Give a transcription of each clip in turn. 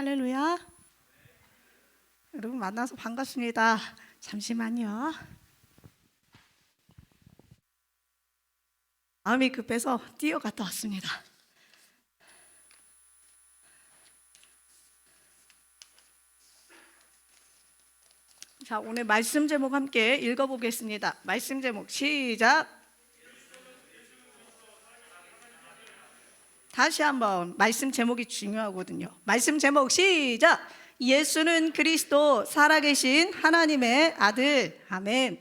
할렐루야. 여러분 만나서 반갑습니다. 잠시만요. 마음이 급해서 뛰어갔다 왔습니다. 자, 오늘 말씀 제목 함께 읽어보겠습니다. 말씀 제목 시작. 다시 한번 말씀 제목이 중요하거든요. 말씀 제목 시작. 예수는 그리스도 살아계신 하나님의 아들. 아멘.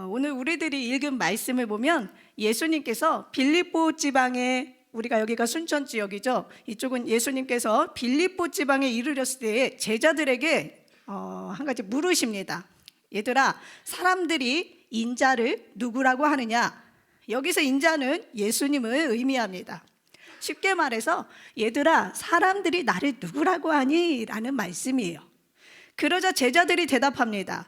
오늘 우리들이 읽은 말씀을 보면 예수님께서 빌립보 지방에, 우리가 여기가 순천 지역이죠. 이쪽은 예수님께서 빌립보 지방에 이르렀을 때 제자들에게 한 가지 물으십니다. 얘들아, 사람들이 인자를 누구라고 하느냐? 여기서 인자는 예수님을 의미합니다. 쉽게 말해서 얘들아, 사람들이 나를 누구라고 하니? 라는 말씀이에요. 그러자 제자들이 대답합니다.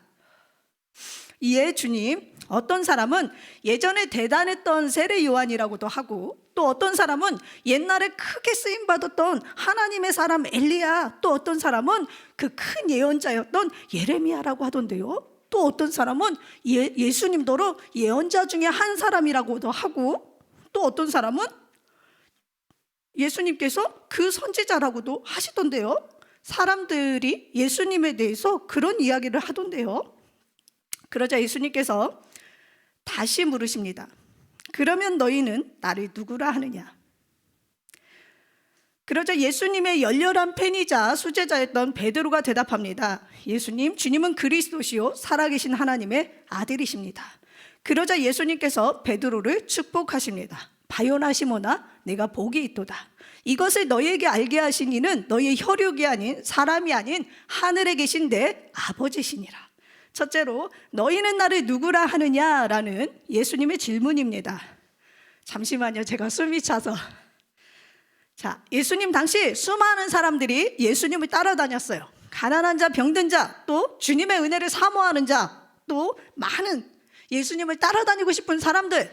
예, 주님. 어떤 사람은 예전에 대단했던 세례 요한이라고도 하고, 또 어떤 사람은 옛날에 크게 쓰임받았던 하나님의 사람 엘리야, 또 어떤 사람은 그 큰 예언자였던 예레미야라고 하던데요. 또 어떤 사람은 예수님더러 예언자 중에 한 사람이라고도 하고, 또 어떤 사람은 예수님께서 그 선지자라고도 하시던데요. 사람들이 예수님에 대해서 그런 이야기를 하던데요. 그러자 예수님께서 다시 물으십니다. 그러면 너희는 나를 누구라 하느냐? 그러자 예수님의 열렬한 팬이자 수제자였던 베드로가 대답합니다. 예수님, 주님은 그리스도시요 살아계신 하나님의 아들이십니다. 그러자 예수님께서 베드로를 축복하십니다. 바요나 시몬아, 내가 복이 있도다. 이것을 너희에게 알게 하신 이는 너희의 혈육이 아닌 사람이 아닌 하늘에 계신 내 아버지시니라. 첫째로 너희는 나를 누구라 하느냐라는 예수님의 질문입니다. 잠시만요, 제가 숨이 차서. 자, 예수님 당시 수많은 사람들이 예수님을 따라다녔어요. 가난한 자, 병든 자, 또 주님의 은혜를 사모하는 자, 또 많은 예수님을 따라다니고 싶은 사람들,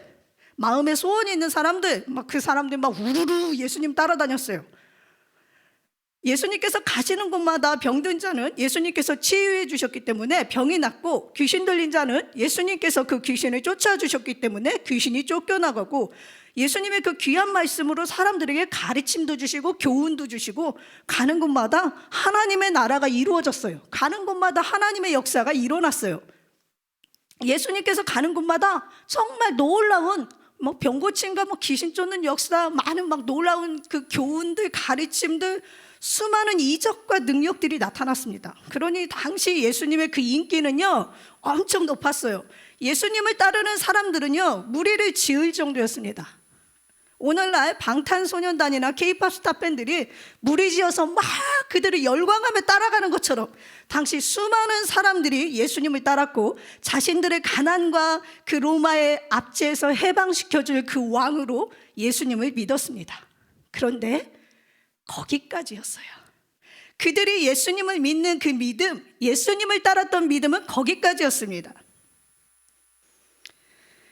마음에 소원이 있는 사람들, 그 사람들 우르르 예수님 따라다녔어요. 예수님께서 가시는 곳마다 병든 자는 예수님께서 치유해 주셨기 때문에 병이 낫고, 귀신 들린 자는 예수님께서 그 귀신을 쫓아주셨기 때문에 귀신이 쫓겨나가고, 예수님의 그 귀한 말씀으로 사람들에게 가르침도 주시고 교훈도 주시고, 가는 곳마다 하나님의 나라가 이루어졌어요. 가는 곳마다 하나님의 역사가 일어났어요. 예수님께서 가는 곳마다 정말 놀라운 병 고침과 귀신 쫓는 역사, 많은 놀라운 그 교훈들, 가르침들, 수많은 이적과 능력들이 나타났습니다. 그러니 당시 예수님의 그 인기는요 엄청 높았어요. 예수님을 따르는 사람들은요 무리를 지을 정도였습니다. 오늘날 방탄소년단이나 K-팝 스타밴들이 무리지어서 막 그들을 열광하며 따라가는 것처럼 당시 수많은 사람들이 예수님을 따랐고, 자신들의 가난과 그 로마의 압제에서 해방시켜줄 그 왕으로 예수님을 믿었습니다. 그런데 거기까지였어요. 그들이 예수님을 믿는 그 믿음, 예수님을 따랐던 믿음은 거기까지였습니다.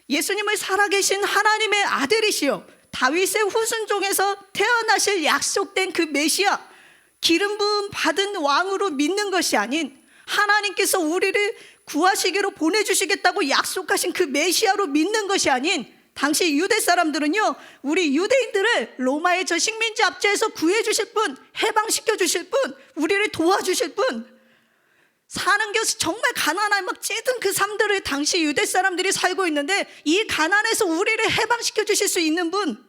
예수님을 살아계신 하나님의 아들이시요 다윗의 후손종에서 태어나실 약속된 그 메시아, 기름 부음 받은 왕으로 믿는 것이 아닌, 하나님께서 우리를 구하시기로 보내주시겠다고 약속하신 그 메시아로 믿는 것이 아닌, 당시 유대 사람들은요 우리 유대인들을 로마의 저 식민지 압제에서 구해주실 분, 해방시켜주실 분, 우리를 도와주실 분, 사는 것이 정말 가난한 찌든 그 삶들을 당시 유대 사람들이 살고 있는데, 이 가난에서 우리를 해방시켜 주실 수 있는 분,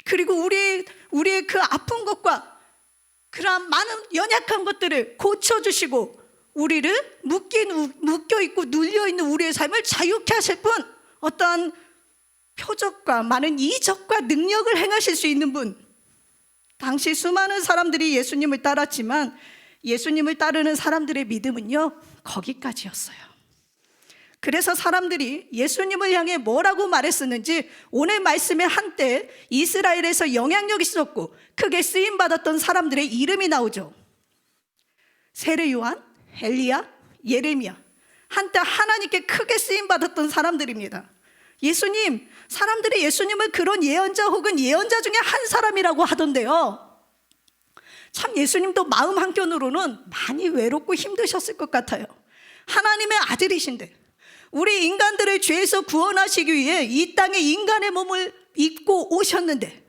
그리고 우리의 그 아픈 것과 그러한 많은 연약한 것들을 고쳐주시고, 우리를 묶여있고 눌려있는 우리의 삶을 자유케 하실 분, 어떠한 표적과 많은 이적과 능력을 행하실 수 있는 분. 당시 수많은 사람들이 예수님을 따랐지만 예수님을 따르는 사람들의 믿음은요 거기까지였어요. 그래서 사람들이 예수님을 향해 뭐라고 말했었는지 오늘 말씀에 한때 이스라엘에서 영향력이 있었고 크게 쓰임받았던 사람들의 이름이 나오죠. 세례 요한, 엘리야, 예레미야, 한때 하나님께 크게 쓰임받았던 사람들입니다. 예수님, 사람들이 예수님을 그런 예언자 혹은 예언자 중에 한 사람이라고 하던데요, 참 예수님도 마음 한켠으로는 많이 외롭고 힘드셨을 것 같아요. 하나님의 아들이신데 우리 인간들을 죄에서 구원하시기 위해 이 땅에 인간의 몸을 입고 오셨는데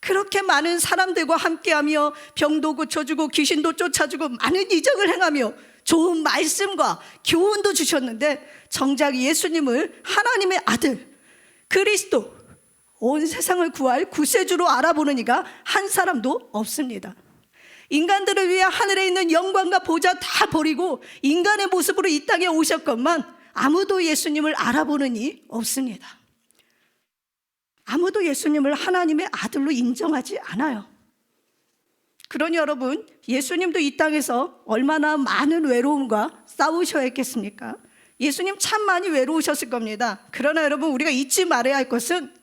그렇게 많은 사람들과 함께하며 병도 고쳐주고 귀신도 쫓아주고 많은 이적을 행하며 좋은 말씀과 교훈도 주셨는데 정작 예수님을 하나님의 아들 그리스도 온 세상을 구할 구세주로 알아보는 이가 한 사람도 없습니다. 인간들을 위해 하늘에 있는 영광과 보좌 다 버리고 인간의 모습으로 이 땅에 오셨건만 아무도 예수님을 알아보는 이 없습니다. 아무도 예수님을 하나님의 아들로 인정하지 않아요. 그러니 여러분, 예수님도 이 땅에서 얼마나 많은 외로움과 싸우셔야 했겠습니까? 예수님 참 많이 외로우셨을 겁니다. 그러나 여러분, 우리가 잊지 말아야 할 것은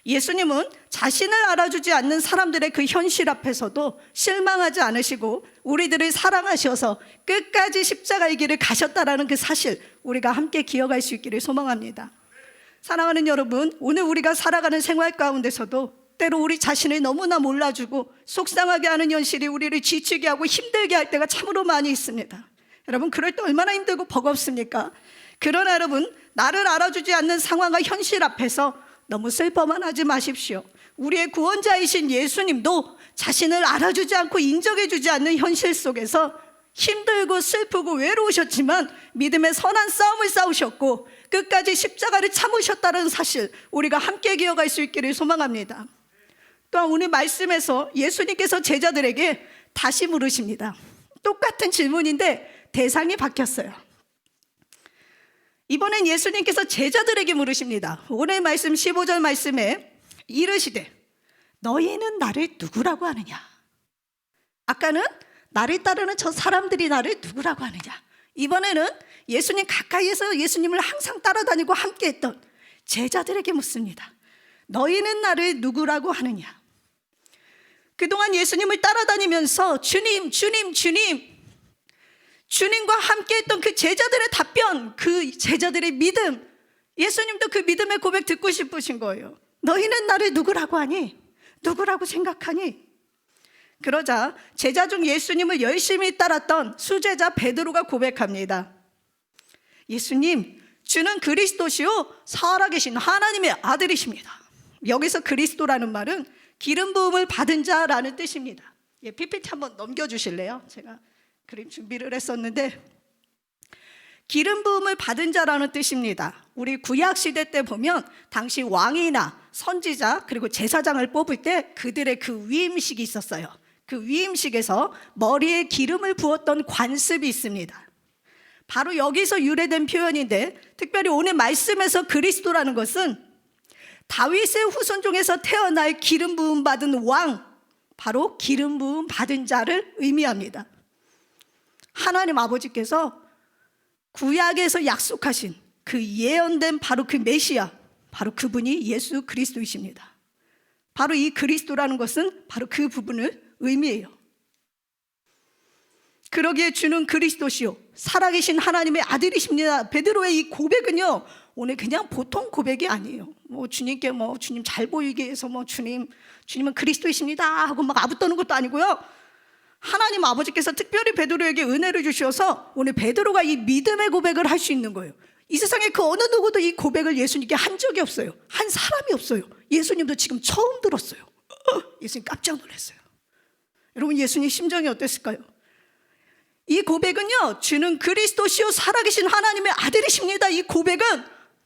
예수님은 자신을 알아주지 않는 사람들의 그 현실 앞에서도 실망하지 않으시고 우리들을 사랑하셔서 끝까지 십자가의 길을 가셨다라는 그 사실, 우리가 함께 기억할 수 있기를 소망합니다. 사랑하는 여러분, 오늘 우리가 살아가는 생활 가운데서도 때로 우리 자신을 너무나 몰라주고 속상하게 하는 현실이 우리를 지치게 하고 힘들게 할 때가 참으로 많이 있습니다. 여러분, 그럴 때 얼마나 힘들고 버겁습니까? 그러나 여러분, 나를 알아주지 않는 상황과 현실 앞에서 너무 슬퍼만 하지 마십시오. 우리의 구원자이신 예수님도 자신을 알아주지 않고 인정해주지 않는 현실 속에서 힘들고 슬프고 외로우셨지만 믿음의 선한 싸움을 싸우셨고 끝까지 십자가를 참으셨다는 사실, 우리가 함께 기억할 수 있기를 소망합니다. 또한 오늘 말씀에서 예수님께서 제자들에게 다시 물으십니다. 똑같은 질문인데 대상이 바뀌었어요. 이번엔 예수님께서 제자들에게 물으십니다. 오늘 말씀 15절 말씀에 이르시되 너희는 나를 누구라고 하느냐? 아까는 나를 따르는 저 사람들이 나를 누구라고 하느냐? 이번에는 예수님 가까이에서 예수님을 항상 따라다니고 함께했던 제자들에게 묻습니다. 너희는 나를 누구라고 하느냐? 그동안 예수님을 따라다니면서 주님, 주님, 주님, 주님과 함께했던 그 제자들의 답변, 그 제자들의 믿음, 예수님도 그 믿음의 고백 듣고 싶으신 거예요. 너희는 나를 누구라고 하니? 누구라고 생각하니? 그러자 제자 중 예수님을 열심히 따랐던 수제자 베드로가 고백합니다. 예수님, 주는 그리스도시요 살아계신 하나님의 아들이십니다. 여기서 그리스도라는 말은 기름 부음을 받은 자라는 뜻입니다. PPT 한번 넘겨주실래요? 제가 그림 준비를 했었는데 기름 부음을 받은 자라는 뜻입니다. 우리 구약 시대 때 보면 당시 왕이나 선지자 그리고 제사장을 뽑을 때 그들의 그 위임식이 있었어요. 그 위임식에서 머리에 기름을 부었던 관습이 있습니다. 바로 여기서 유래된 표현인데 특별히 오늘 말씀에서 그리스도라는 것은 다윗의 후손 중에서 태어날 기름 부음 받은 왕, 바로 기름 부음 받은 자를 의미합니다. 하나님 아버지께서 구약에서 약속하신 그 예언된 바로 그 메시아, 바로 그분이 예수 그리스도이십니다. 바로 이 그리스도라는 것은 바로 그 부분을 의미해요. 그러기에 주는 그리스도시요 살아계신 하나님의 아들이십니다. 베드로의 이 고백은요, 오늘 그냥 보통 고백이 아니에요. 주님께 주님 잘 보이게 해서 주님은 그리스도이십니다 하고 막 아부떠는 것도 아니고요. 하나님 아버지께서 특별히 베드로에게 은혜를 주셔서 오늘 베드로가 이 믿음의 고백을 할 수 있는 거예요. 이 세상에 그 어느 누구도 이 고백을 예수님께 한 적이 없어요. 한 사람이 없어요. 예수님도 지금 처음 들었어요. 예수님 깜짝 놀랐어요. 여러분, 예수님 심정이 어땠을까요? 이 고백은요, 주는 그리스도시요 살아계신 하나님의 아들이십니다. 이 고백은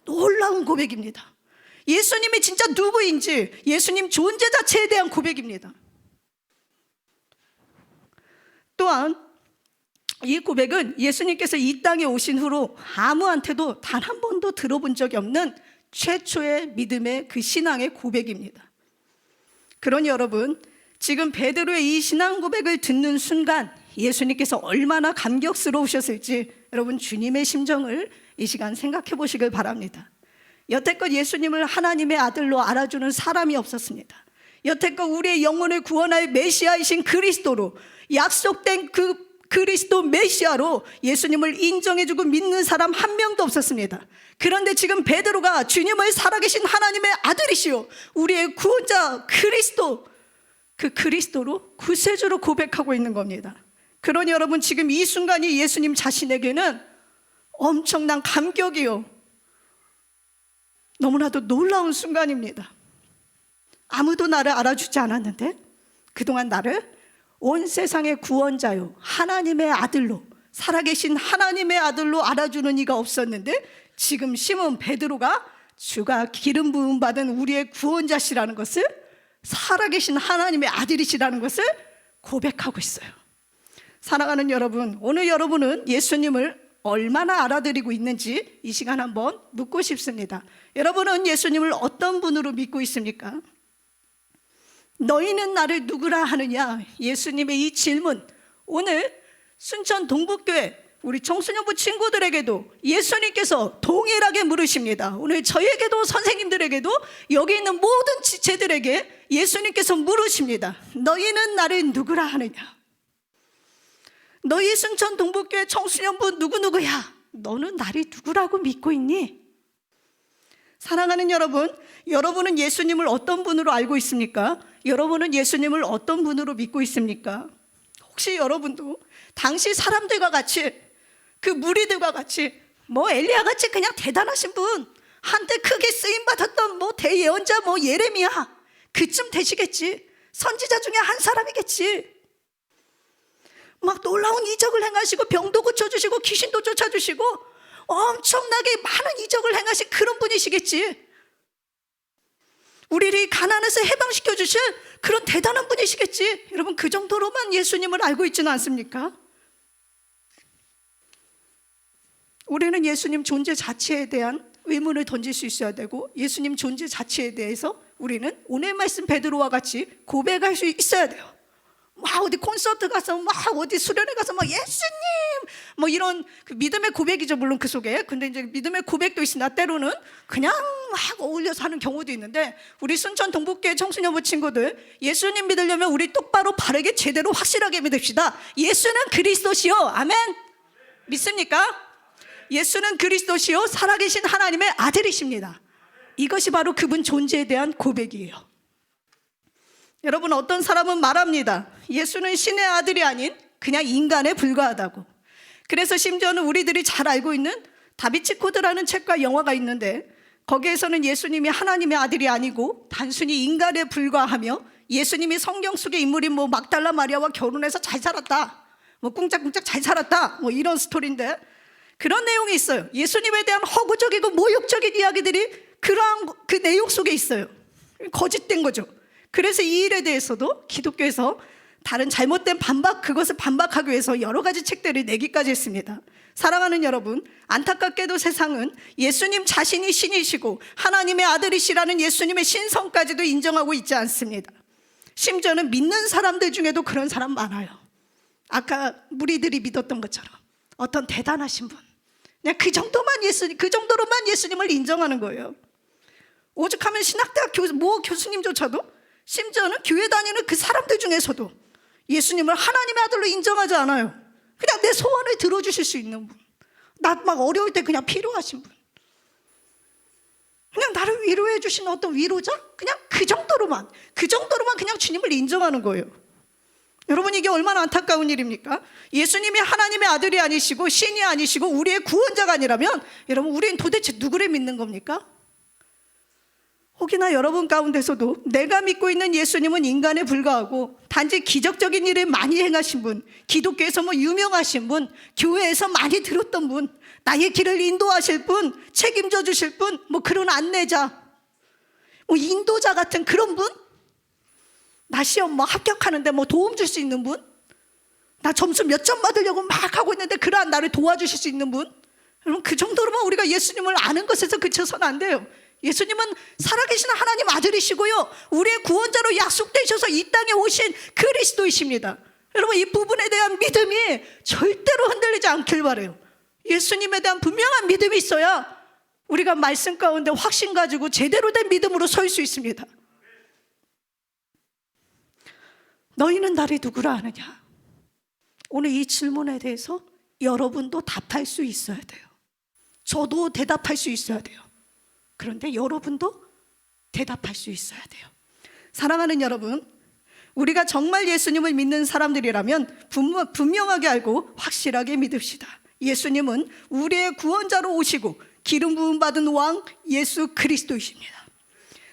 놀라운 고백입니다. 예수님이 진짜 누구인지, 예수님 존재 자체에 대한 고백입니다. 또한 이 고백은 예수님께서 이 땅에 오신 후로 아무한테도 단 한 번도 들어본 적이 없는 최초의 믿음의 그 신앙의 고백입니다. 그러니 여러분, 지금 베드로의 이 신앙 고백을 듣는 순간 예수님께서 얼마나 감격스러우셨을지 여러분 주님의 심정을 이 시간 생각해 보시길 바랍니다. 여태껏 예수님을 하나님의 아들로 알아주는 사람이 없었습니다. 여태껏 우리의 영혼을 구원할 메시아이신 그리스도로 약속된 그 그리스도 메시아로 예수님을 인정해주고 믿는 사람 한 명도 없었습니다. 그런데 지금 베드로가 주님을 살아계신 하나님의 아들이시오 우리의 구원자 그리스도 그 그리스도로 구세주로 고백하고 있는 겁니다. 그러니 여러분, 지금 이 순간이 예수님 자신에게는 엄청난 감격이요, 너무나도 놀라운 순간입니다. 아무도 나를 알아주지 않았는데 그동안 나를 온 세상의 구원자요, 하나님의 아들로, 살아계신 하나님의 아들로 알아주는 이가 없었는데 지금 시몬 베드로가 주가 기름 부음 받은 우리의 구원자시라는 것을, 살아계신 하나님의 아들이시라는 것을 고백하고 있어요. 사랑하는 여러분, 오늘 여러분은 예수님을 얼마나 알아들이고 있는지 이 시간 한번 묻고 싶습니다. 여러분은 예수님을 어떤 분으로 믿고 있습니까? 너희는 나를 누구라 하느냐? 예수님의 이 질문, 오늘 순천 동북교회 우리 청소년부 친구들에게도 예수님께서 동일하게 물으십니다. 오늘 저에게도, 선생님들에게도, 여기 있는 모든 지체들에게 예수님께서 물으십니다. 너희는 나를 누구라 하느냐? 너희 순천 동북교회 청소년부 누구누구야? 너는 나를 누구라고 믿고 있니? 사랑하는 여러분, 여러분은 예수님을 어떤 분으로 알고 있습니까? 여러분은 예수님을 어떤 분으로 믿고 있습니까? 혹시 여러분도 당시 사람들과 같이, 그 무리들과 같이, 뭐 엘리야 같이 그냥 대단하신 분, 한때 크게 쓰임받았던 뭐 대예언자, 뭐 예레미야, 그쯤 되시겠지. 선지자 중에 한 사람이겠지. 막 놀라운 이적을 행하시고 병도 고쳐주시고 귀신도 쫓아주시고 엄청나게 많은 이적을 행하신 그런 분이시겠지. 우리를 가난에서 해방시켜 주실 그런 대단한 분이시겠지. 여러분, 그 정도로만 예수님을 알고 있지는 않습니까? 우리는 예수님 존재 자체에 대한 의문을 던질 수 있어야 되고, 예수님 존재 자체에 대해서 우리는 오늘 말씀 베드로와 같이 고백할 수 있어야 돼요. 막 어디 콘서트 가서, 막 어디 수련회 가서 막 예수님 뭐 이런 그 믿음의 고백이죠, 물론 그 속에. 근데 이제 믿음의 고백도 있으나 때로는 그냥 막 어울려서 하는 경우도 있는데, 우리 순천 동북교회 청소년부 친구들, 예수님 믿으려면 우리 똑바로 바르게 제대로 확실하게 믿읍시다. 예수는 그리스도시요, 아멘. 믿습니까? 예수는 그리스도시요, 살아계신 하나님의 아들이십니다. 이것이 바로 그분 존재에 대한 고백이에요. 여러분, 어떤 사람은 말합니다. 예수는 신의 아들이 아닌 그냥 인간에 불과하다고. 그래서 심지어는 우리들이 잘 알고 있는 다비치 코드라는 책과 영화가 있는데, 거기에서는 예수님이 하나님의 아들이 아니고 단순히 인간에 불과하며, 예수님이 성경 속의 인물인 뭐 막달라 마리아와 결혼해서 잘 살았다, 뭐 꿍짝꿍짝 잘 살았다, 뭐 이런 스토리인데, 그런 내용이 있어요. 예수님에 대한 허구적이고 모욕적인 이야기들이 그러한 그 내용 속에 있어요. 거짓된 거죠. 그래서 이 일에 대해서도 기독교에서 다른 잘못된 그것을 반박하기 위해서 여러 가지 책들을 내기까지 했습니다. 사랑하는 여러분, 안타깝게도 세상은 예수님 자신이 신이시고 하나님의 아들이시라는 예수님의 신성까지도 인정하고 있지 않습니다. 심지어는 믿는 사람들 중에도 그런 사람 많아요. 아까 무리들이 믿었던 것처럼 어떤 대단하신 분, 그냥 그 정도로만 예수님을 인정하는 거예요. 오죽하면 신학대학 교수님조차도, 심지어는 교회 다니는 그 사람들 중에서도 예수님을 하나님의 아들로 인정하지 않아요. 그냥 내 소원을 들어주실 수 있는 분, 나 막 어려울 때 그냥 필요하신 분, 그냥 나를 위로해 주시는 어떤 위로자, 그냥 그 정도로만 그냥 주님을 인정하는 거예요. 여러분, 이게 얼마나 안타까운 일입니까? 예수님이 하나님의 아들이 아니시고 신이 아니시고 우리의 구원자가 아니라면, 여러분, 우리는 도대체 누구를 믿는 겁니까? 혹이나 여러분 가운데서도 내가 믿고 있는 예수님은 인간에 불과하고 단지 기적적인 일을 많이 행하신 분, 기독교에서 뭐 유명하신 분, 교회에서 많이 들었던 분, 나의 길을 인도하실 분, 책임져 주실 분, 뭐 그런 안내자, 뭐 인도자 같은 그런 분, 나 시험 뭐 합격하는데 뭐 도움 줄 수 있는 분, 나 점수 몇 점 받으려고 막 하고 있는데 그러한 나를 도와주실 수 있는 분, 여러분, 그 정도로만 우리가 예수님을 아는 것에서 그쳐서는 안 돼요. 예수님은 살아계신 하나님 아들이시고요, 우리의 구원자로 약속되셔서 이 땅에 오신 그리스도이십니다. 여러분, 이 부분에 대한 믿음이 절대로 흔들리지 않길 바라요. 예수님에 대한 분명한 믿음이 있어야 우리가 말씀 가운데 확신 가지고 제대로 된 믿음으로 설 수 있습니다. 너희는 나를 누구라 하느냐? 오늘 이 질문에 대해서 여러분도 답할 수 있어야 돼요. 저도 대답할 수 있어야 돼요. 그런데 여러분도 대답할 수 있어야 돼요. 사랑하는 여러분, 우리가 정말 예수님을 믿는 사람들이라면 분명하게 알고 확실하게 믿읍시다. 예수님은 우리의 구원자로 오시고 기름 부음 받은 왕 예수 그리스도이십니다.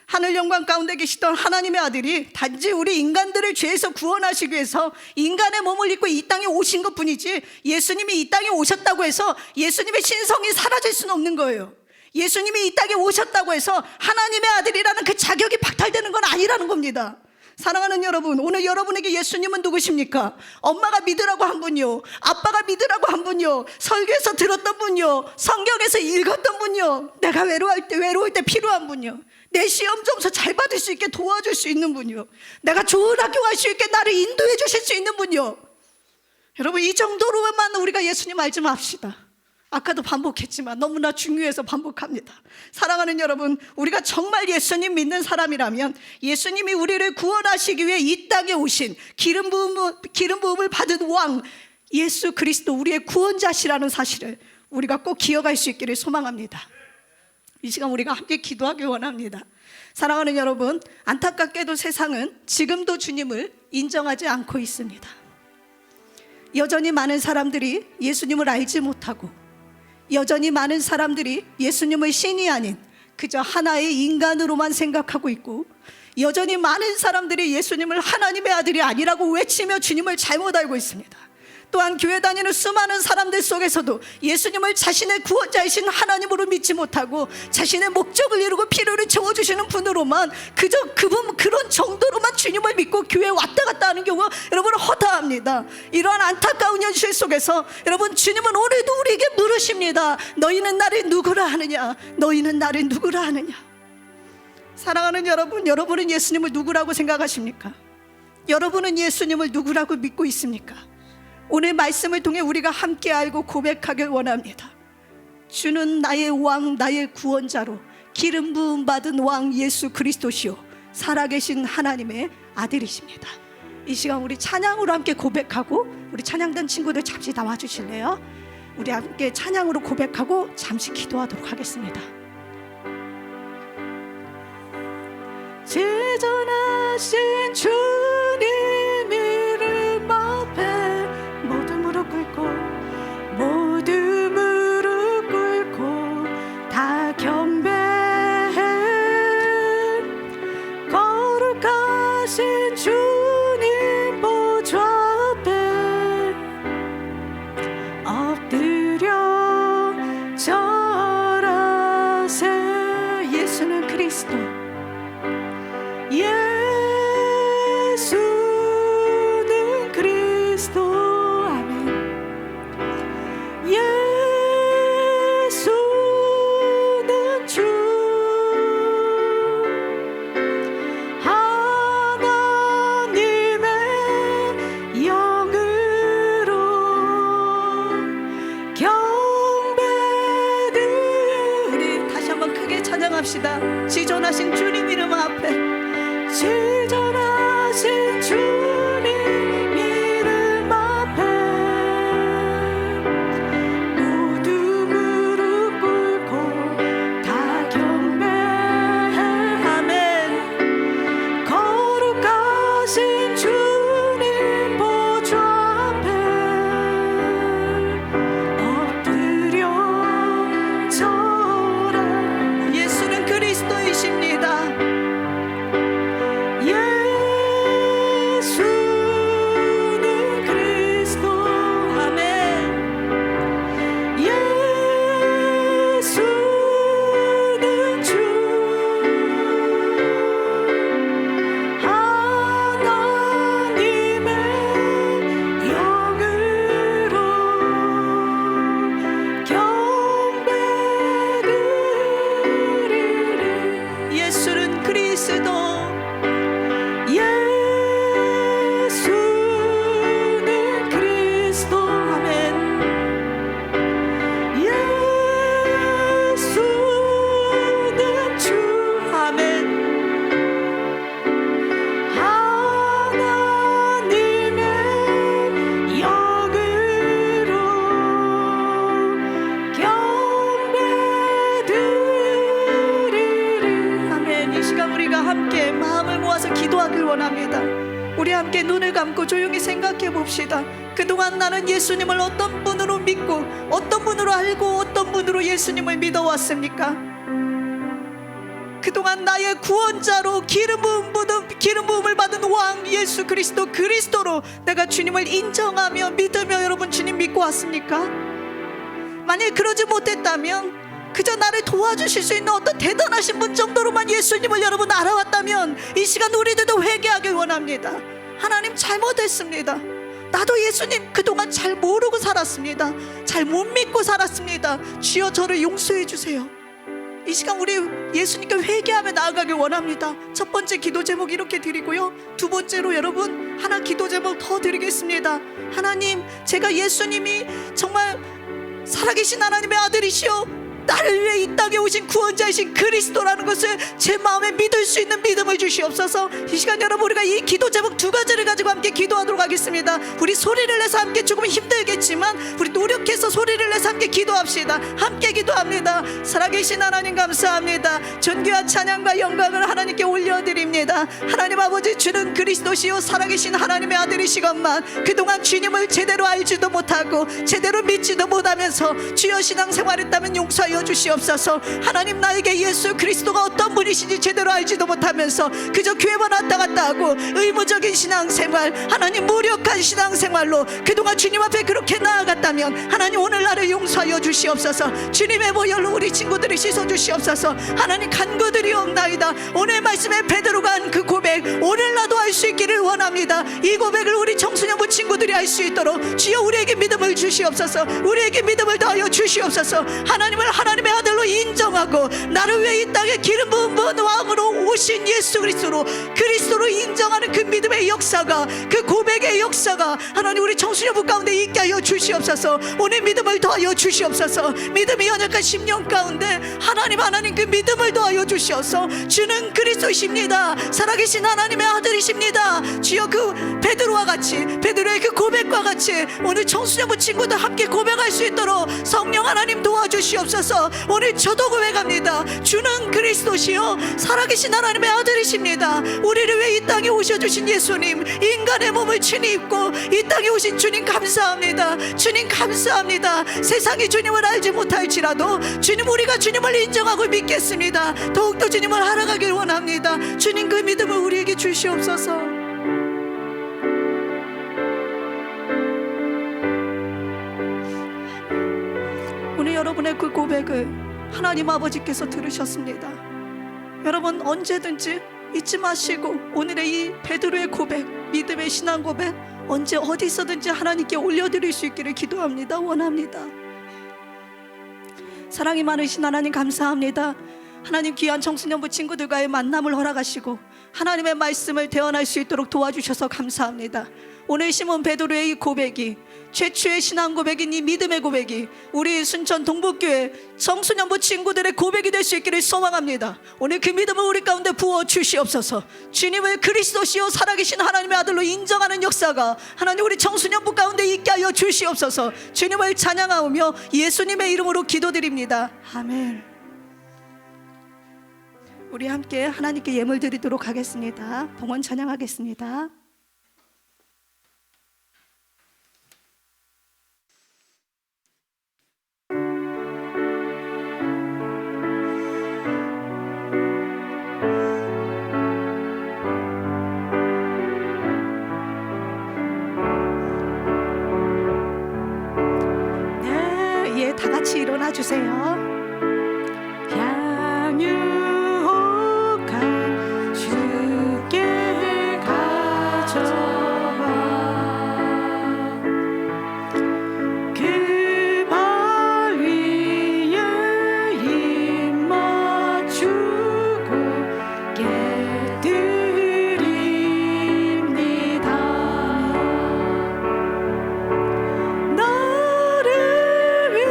하늘 영광 가운데 계시던 하나님의 아들이 단지 우리 인간들을 죄에서 구원하시기 위해서 인간의 몸을 입고 이 땅에 오신 것뿐이지, 예수님이 이 땅에 오셨다고 해서 예수님의 신성이 사라질 수는 없는 거예요. 예수님이 이 땅에 오셨다고 해서 하나님의 아들이라는 그 자격이 박탈되는 건 아니라는 겁니다. 사랑하는 여러분, 오늘 여러분에게 예수님은 누구십니까? 엄마가 믿으라고 한 분요, 아빠가 믿으라고 한 분요, 설교에서 들었던 분요, 성경에서 읽었던 분요, 내가 외로울 때 필요한 분요, 내 시험 점수 잘 받을 수 있게 도와줄 수 있는 분요, 내가 좋은 학교 갈 수 있게 나를 인도해 주실 수 있는 분요. 여러분, 이 정도로만 우리가 예수님 알지 맙시다. 아까도 반복했지만 너무나 중요해서 반복합니다. 사랑하는 여러분, 우리가 정말 예수님 믿는 사람이라면 예수님이 우리를 구원하시기 위해 이 땅에 오신 기름 부음을 받은 왕 예수 그리스도, 우리의 구원자시라는 사실을 우리가 꼭 기억할 수 있기를 소망합니다. 이 시간 우리가 함께 기도하길 원합니다. 사랑하는 여러분, 안타깝게도 세상은 지금도 주님을 인정하지 않고 있습니다. 여전히 많은 사람들이 예수님을 알지 못하고, 여전히 많은 사람들이 예수님을 신이 아닌 그저 하나의 인간으로만 생각하고 있고, 여전히 많은 사람들이 예수님을 하나님의 아들이 아니라고 외치며 주님을 잘못 알고 있습니다. 또한 교회 다니는 수많은 사람들 속에서도 예수님을 자신의 구원자이신 하나님으로 믿지 못하고 자신의 목적을 이루고 필요를 채워주시는 분으로만, 그저 그런 정도로만 주님을 믿고 교회에 왔다 갔다 하는 경우가 여러분 허다합니다. 이러한 안타까운 현실 속에서 여러분, 주님은 오늘도 우리에게 물으십니다. 너희는 나를 누구라 하느냐? 너희는 나를 누구라 하느냐? 사랑하는 여러분, 여러분은 예수님을 누구라고 생각하십니까? 여러분은 예수님을 누구라고 믿고 있습니까? 오늘 말씀을 통해 우리가 함께 알고 고백하길 원합니다. 주는 나의 왕, 나의 구원자로 기름 부음 받은 왕 예수 그리스도시요 살아계신 하나님의 아들이십니다. 이 시간 우리 찬양으로 함께 고백하고, 우리 찬양단 친구들 잠시 나와 주실래요? 우리 함께 찬양으로 고백하고 잠시 기도하도록 하겠습니다. 지존하신 주님 이름 앞에 모두 무릎 꿇고 다 경배해. 거룩하신 주님 보좌 앞에 엎드려 절하세. 예수는 그리스도, 예수는 그리스도. 예수는 주, 하나님의 영으로 경배드. 우리 다시 한번 크게 찬양합시다. 지존하신 주님 이름 앞에, 지존하신 주님 이름 앞에 모두 무릎 꿇고 다 경배해. 아멘. 거룩하신 주님 보좌 앞에 엎드려 절하. 예수는 그리스도이십니다. 예수는 그리스도. 아멘. 예수는 주, 하나님의 영으로 경배드리리. 예수는 그리스도, 예수는 그리스도. 아멘. 예수는 주. 아멘. 하나님의 영으로 경배드리리. 아멘. 이 시간 우리가 함께 마음을 모아서 기도하길 원합니다. 우리 함께 눈을 감고 조용히 생각해 봅시다. 그동안 나는 예수님을 어떤 분으로 믿고 어떤 분으로 알고 어떤 분으로 예수님을 믿어왔습니까? 그동안 나의 구원자로 기름 부음을 받은 왕 예수 그리스도로 내가 주님을 인정하며 믿으며 여러분 주님 믿고 왔습니까? 만약 그러지 못했다면, 그저 나를 도와주실 수 있는 어떤 대단하신 분 정도로만 예수님을 여러분 알아왔다면, 이 시간 우리들도 회개하길 원합니다. 하나님, 잘못했습니다. 나도 예수님 그동안 잘 모르고 살았습니다. 잘 못 믿고 살았습니다. 주여 저를 용서해 주세요. 이 시간 우리 예수님께 회개하며 나아가길 원합니다. 첫 번째 기도 제목 이렇게 드리고요, 두 번째로 여러분 하나 기도 제목 더 드리겠습니다. 하나님, 제가 예수님이 정말 살아계신 하나님의 아들이시오, 나를 위해 이 땅에 오신 구원자이신 그리스도라는 것을 제 마음에 믿을 수 있는 믿음을 주시옵소서. 이 시간 여러분 우리가 이 기도 제목 두 가지를 가지고 함께 기도하도록 하겠습니다. 우리 소리를 내서 함께 조금 힘들겠지만 우리 노력해서 소리를 내서 함께 기도합시다. 함께 기도합니다. 살아계신 하나님 감사합니다. 존귀와 찬양과 영광을 하나님께 올려드립니다. 하나님 아버지, 주는 그리스도시요 살아계신 하나님의 아들이시건만 그동안 주님을 제대로 알지도 못하고 제대로 믿지도 못하면서 주여 신앙생활했다면 용서하여 주시옵소서. 하나님, 나에게 예수 그리스도가 어떤 분이신지 제대로 알지도 못하면서 그저 교회만 왔다 갔다 하고 의무적인 신앙생활, 하나님 무력한 신앙생활로 그동안 주님 앞에 그렇게 나아갔다면 하나님 오늘 나를 용서하여 주시옵소서. 주님의 보혈로 우리 친구들을 씻어 주시옵소서. 하나님, 간구드리옵나이다. 오늘 말씀에 베드로가 한 그 고백 오늘 나도 할 수 있기를 원합니다. 이 고백을 우리 청소년부 친구들이 할 수 있도록 주여 우리에게 믿음을 주시옵소서. 우리에게 믿음을 더하여 주시옵소서. 하나님을 하나님의 아들로 인정하고 나를 위해 이 땅에 기름 부은 왕으로 오신 예수 그리스도로 인정하는 그 믿음의 역사가, 그 고백의 역사가 하나님 우리 청소년부 가운데 있게 하여 주시옵소서. 오늘 믿음을 더하여 주시옵소서. 믿음이 연약한 10년 가운데 하나님 그 믿음을 더하여 주시옵소서. 주는 그리스도이십니다. 살아계신 하나님의 아들이십니다. 주여 그 베드로와 같이, 베드로의 그 고백과 같이 오늘 청소년부 친구들 함께 고백할 수 있도록 성령 하나님 도와주시옵소서. 오늘 저도 고백합니다. 주는 그리스도시요 살아계신 하나님의 아들이십니다. 우리를 위해 이 땅에 오셔주신 예수님, 인간의 몸을 친히 입고 이 땅에 오신 주님 감사합니다. 주님 감사합니다. 세상이 주님을 알지 못할지라도 주님, 우리가 주님을 인정하고 믿겠습니다. 더욱더 주님을 알아가길 원합니다. 주님, 그 믿음을 우리에게 주시옵소서. 오늘 여러분의 그 고백을 하나님 아버지께서 들으셨습니다. 여러분 언제든지 잊지 마시고 오늘의 이 베드로의 고백, 믿음의 신앙 고백 언제 어디서든지 하나님께 올려드릴 수 있기를 기도합니다. 원합니다. 사랑이 많으신 하나님 감사합니다. 하나님, 귀한 청소년부 친구들과의 만남을 허락하시고 하나님의 말씀을 대언할 수 있도록 도와주셔서 감사합니다. 오늘 시몬 베드로의 이 고백이, 최초의 신앙 고백인 이 믿음의 고백이 우리 순천 동북교회 청소년부 친구들의 고백이 될 수 있기를 소망합니다. 오늘 그 믿음을 우리 가운데 부어 주시옵소서. 주님을 그리스도시요 살아계신 하나님의 아들로 인정하는 역사가 하나님 우리 청소년부 가운데 있게 하여 주시옵소서. 주님을 찬양하며 예수님의 이름으로 기도드립니다. 아멘. 우리 함께 하나님께 예물 드리도록 하겠습니다. 봉헌 찬양하겠습니다. 다 같이 일어나 주세요. 향유혹한 주께 가져와 그 발 위에 힘 맞추고 깨드립니다. 나를 위해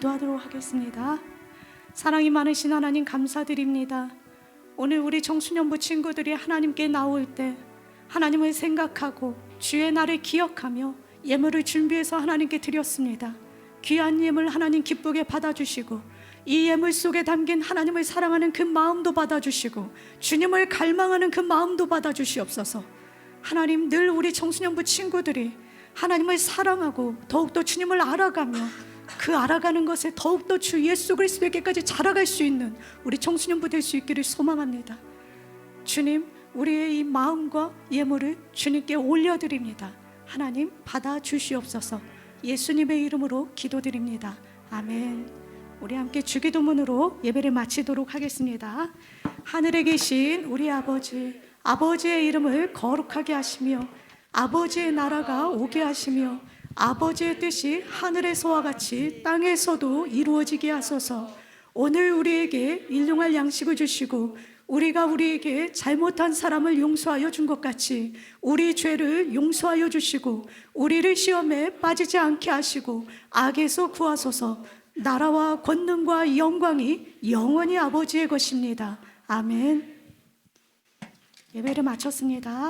기도하도록 하겠습니다. 사랑이 많으신 하나님 감사드립니다. 오늘 우리 청소년부 친구들이 하나님께 나올 때 하나님을 생각하고 주의 날을 기억하며 예물을 준비해서 하나님께 드렸습니다. 귀한 예물 하나님 기쁘게 받아주시고 이 예물 속에 담긴 하나님을 사랑하는 그 마음도 받아주시고 주님을 갈망하는 그 마음도 받아주시옵소서. 하나님, 늘 우리 청소년부 친구들이 하나님을 사랑하고 더욱더 주님을 알아가며 그 알아가는 것에 더욱더 주 예수 그리스도에게까지 자라갈 수 있는 우리 청소년부 될 수 있기를 소망합니다. 주님, 우리의 이 마음과 예물을 주님께 올려드립니다. 하나님 받아주시옵소서. 예수님의 이름으로 기도드립니다. 아멘. 우리 함께 주기도문으로 예배를 마치도록 하겠습니다. 하늘에 계신 우리 아버지, 아버지의 이름을 거룩하게 하시며 아버지의 나라가 오게 하시며 아버지의 뜻이 하늘에서와 같이 땅에서도 이루어지게 하소서. 오늘 우리에게 일용할 양식을 주시고 우리가 우리에게 잘못한 사람을 용서하여 준 것 같이 우리 죄를 용서하여 주시고 우리를 시험에 빠지지 않게 하시고 악에서 구하소서. 나라와 권능과 영광이 영원히 아버지의 것입니다. 아멘. 예배를 마쳤습니다.